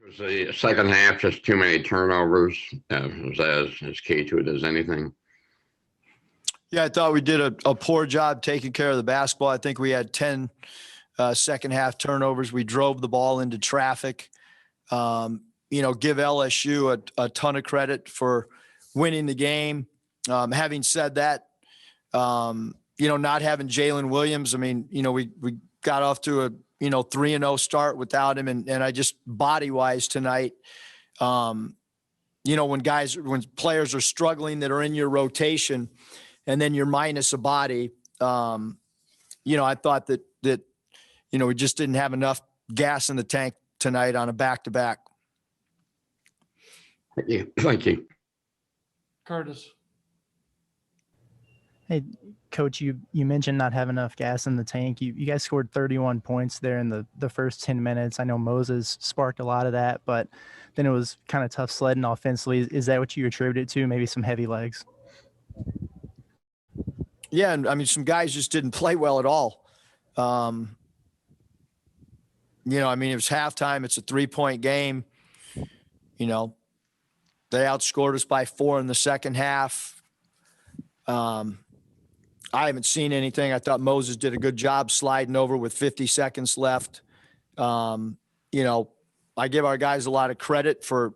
Was the second half just too many turnovers? Was that as key to it as anything? Yeah, I thought we did a poor job taking care of the basketball. I think we had 10 second half turnovers. We drove the ball into traffic. Give LSU a ton of credit for winning the game. Having said that, not having Jalen Williams, we got off to a 3-0 start without him, and I just body-wise tonight, when players are struggling that are in your rotation, and then you're minus a body, I thought that we just didn't have enough gas in the tank tonight on a back-to-back. Thank you. Curtis. Hey, Coach, you mentioned not having enough gas in the tank. You guys scored 31 points there in the first 10 minutes. I know Moses sparked a lot of that, but then it was kind of tough sledding offensively. Is that what you attribute it to? Maybe some heavy legs? Yeah, and some guys just didn't play well at all. It was halftime. It's a 3-point game. They outscored us by 4 in the second half. I haven't seen anything. I thought Moses did a good job sliding over with 50 seconds left. I give our guys a lot of credit for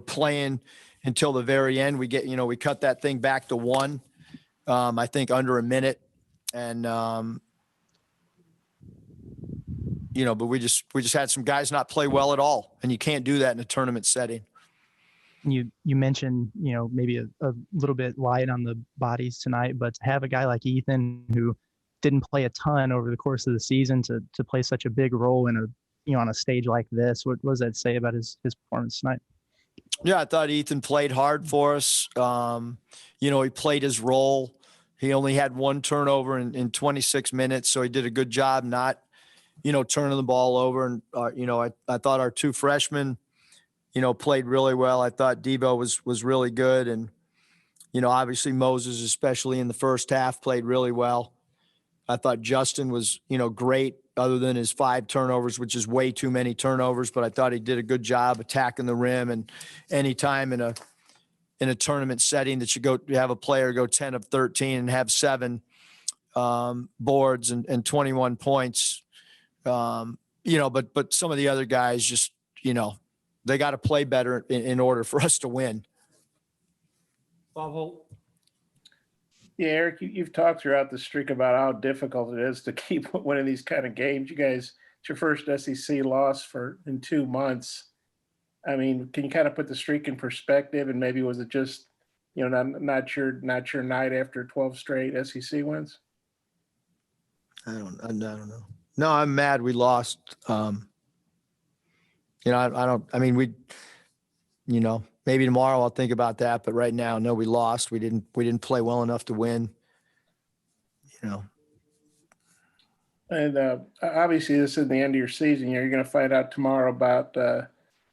playing until the very end. We cut that thing back to 1, I think under a minute. And, but we just had some guys not play well at all. And you can't do that in a tournament setting. You mentioned, maybe a little bit light on the bodies tonight, but to have a guy like Ethan who didn't play a ton over the course of the season to play such a big role in on a stage like this, what does that say about his performance tonight? Yeah, I thought Ethan played hard for us. He played his role. He only had 1 turnover in 26 minutes, so he did a good job not, turning the ball over. And, I thought our 2 freshmen, played really well. I thought Devo was really good. And, obviously Moses, especially in the first half, played really well. I thought Justin was, great other than his 5 turnovers, which is way too many turnovers, but I thought he did a good job attacking the rim. And anytime in a tournament setting that you have a player go 10 of 13 and have 7 boards and 21 points, but some of the other guys just, they got to play better in order for us to win. Bob Holt. Yeah, Eric, you've talked throughout the streak about how difficult it is to keep winning these kind of games. You guys, it's your first SEC loss in 2 months. Can you kind of put the streak in perspective? And maybe was it just, not your night after 12 straight SEC wins? I don't know. No, I'm mad we lost. Maybe tomorrow I'll think about that, but right now, no, we lost. We didn't play well enough to win. And obviously this is the end of your season. You're going to find out tomorrow about the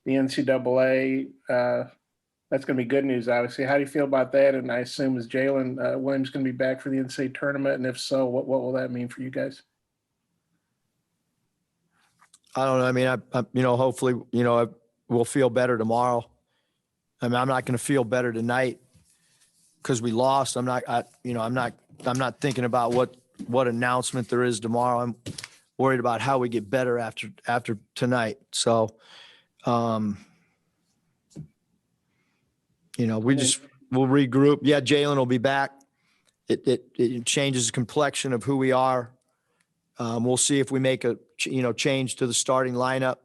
NCAA. That's going to be good news, obviously. How do you feel about that? And I assume is Jalen Williams going to be back for the NCAA tournament? And if so, what will that mean for you guys? I don't know. Hopefully, we'll feel better tomorrow. I'm not going to feel better tonight because we lost. I'm not thinking about what announcement there is tomorrow. I'm worried about how we get better after tonight. So, we'll regroup. Yeah, Jalen will be back. It changes the complexion of who we are. We'll see if we make a change to the starting lineup.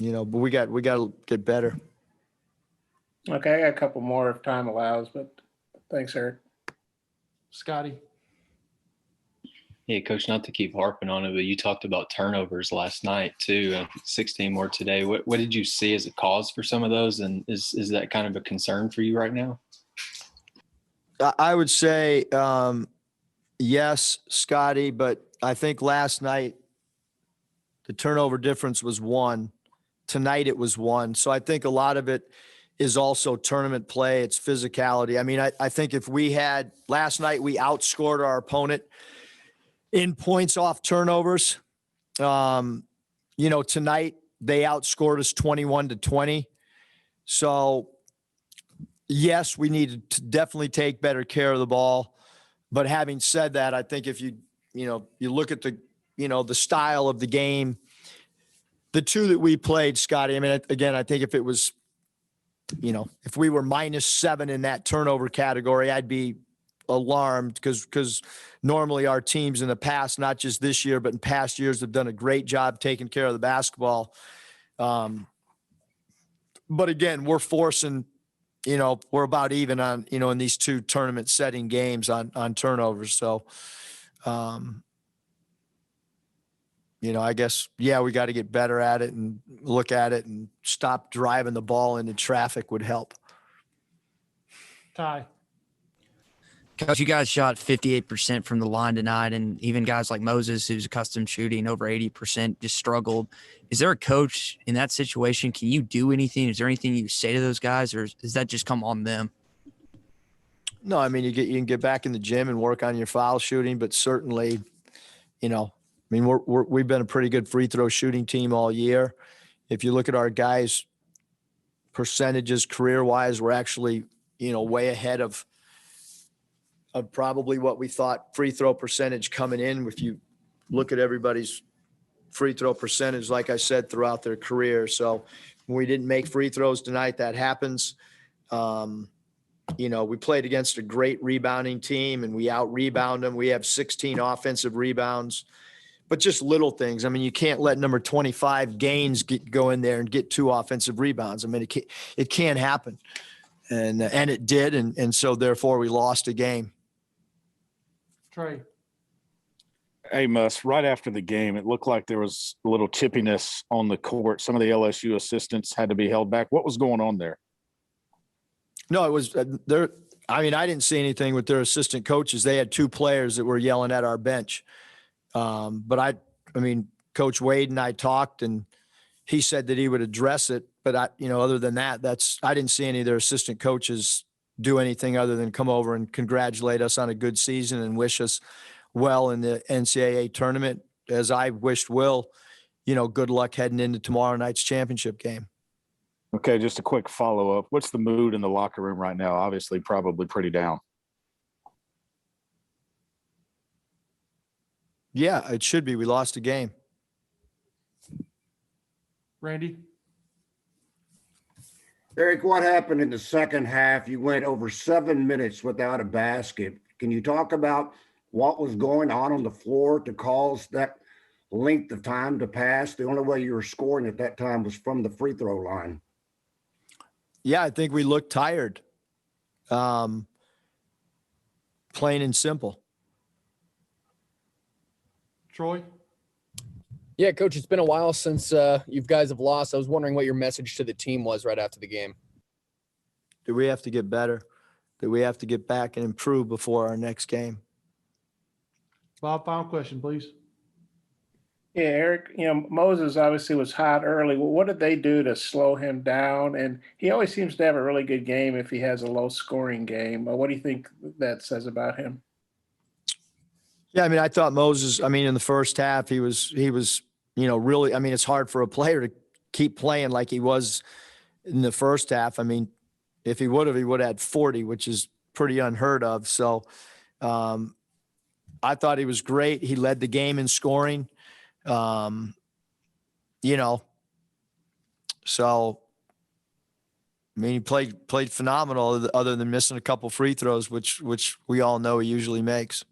But we got to get better. Okay, I got a couple more if time allows, but thanks, Eric. Scotty. Yeah, Coach, not to keep harping on it, but you talked about turnovers last night too, and 16 more today. What did you see as a cause for some of those, and is that kind of a concern for you right now? I would say yes, Scotty, but I think last night the turnover difference was 1. Tonight it was 1. So I think a lot of it is also tournament play. It's physicality. I think if we had last night, we outscored our opponent in points off turnovers. Tonight they outscored us 21-20. So yes, we need to definitely take better care of the ball. But having said that, I think if you look at the style of the game, the two that we played, Scotty, I mean, again, I think if it was, if we were -7 in that turnover category, I'd be alarmed because normally our teams in the past, not just this year, but in past years, have done a great job taking care of the basketball. But again, we're forcing, we're about even on, in these two tournament setting games on turnovers. So, I guess, yeah, we got to get better at it and look at it and stop driving the ball into traffic would help. Ty. Coach, you guys shot 58% from the line tonight, and even guys like Moses, who's accustomed shooting over 80%, just struggled. Is there a coach in that situation? Can you do anything? Is there anything you say to those guys, or does that just come on them? No, I mean, you can get back in the gym and work on your foul shooting, but certainly, we've been a pretty good free throw shooting team all year. If you look at our guys' percentages career-wise, we're actually, way ahead of probably what we thought free throw percentage coming in. If you look at everybody's free throw percentage, like I said, throughout their career. So when we didn't make free throws tonight, that happens. We played against a great rebounding team and we out-rebound them. We have 16 offensive rebounds, but just little things. I mean, you can't let number 25 Gaines go in there and get 2 offensive rebounds. I mean, it can't happen. And it did. And so therefore we lost a game. Trey. Hey, Muss, right after the game, it looked like there was a little chippiness on the court. Some of the LSU assistants had to be held back. What was going on there? No, it was there. I mean, I didn't see anything with their assistant coaches. They had 2 players that were yelling at our bench. But I mean, Coach Wade and I talked and he said that he would address it. But other than that, I didn't see any of their assistant coaches do anything other than come over and congratulate us on a good season and wish us well in the NCAA tournament, as I wished Will, good luck heading into tomorrow night's championship game. Okay, just a quick follow-up. What's the mood in the locker room right now? Obviously, probably pretty down. Yeah, it should be. We lost a game. Randy. Eric, what happened in the second half? You went over 7 minutes without a basket. Can you talk about what was going on the floor to cause that length of time to pass? The only way you were scoring at that time was from the free throw line. Yeah, I think we looked tired. Plain and simple. Troy. Yeah, Coach, it's been a while since you guys have lost. I was wondering what your message to the team was right after the game. Do we have to get better? Do we have to get back and improve before our next game? Bob, final question, please. Yeah, Eric, Moses obviously was hot early. Well, what did they do to slow him down? And he always seems to have a really good game if he has a low scoring game. What do you think that says about him? Yeah, I mean, I thought Moses, in the first half, he was, really, it's hard for a player to keep playing like he was in the first half. I mean, if he would have had 40, which is pretty unheard of. So I thought he was great. He led the game in scoring. So, he played phenomenal other than missing a couple free throws, which we all know he usually makes.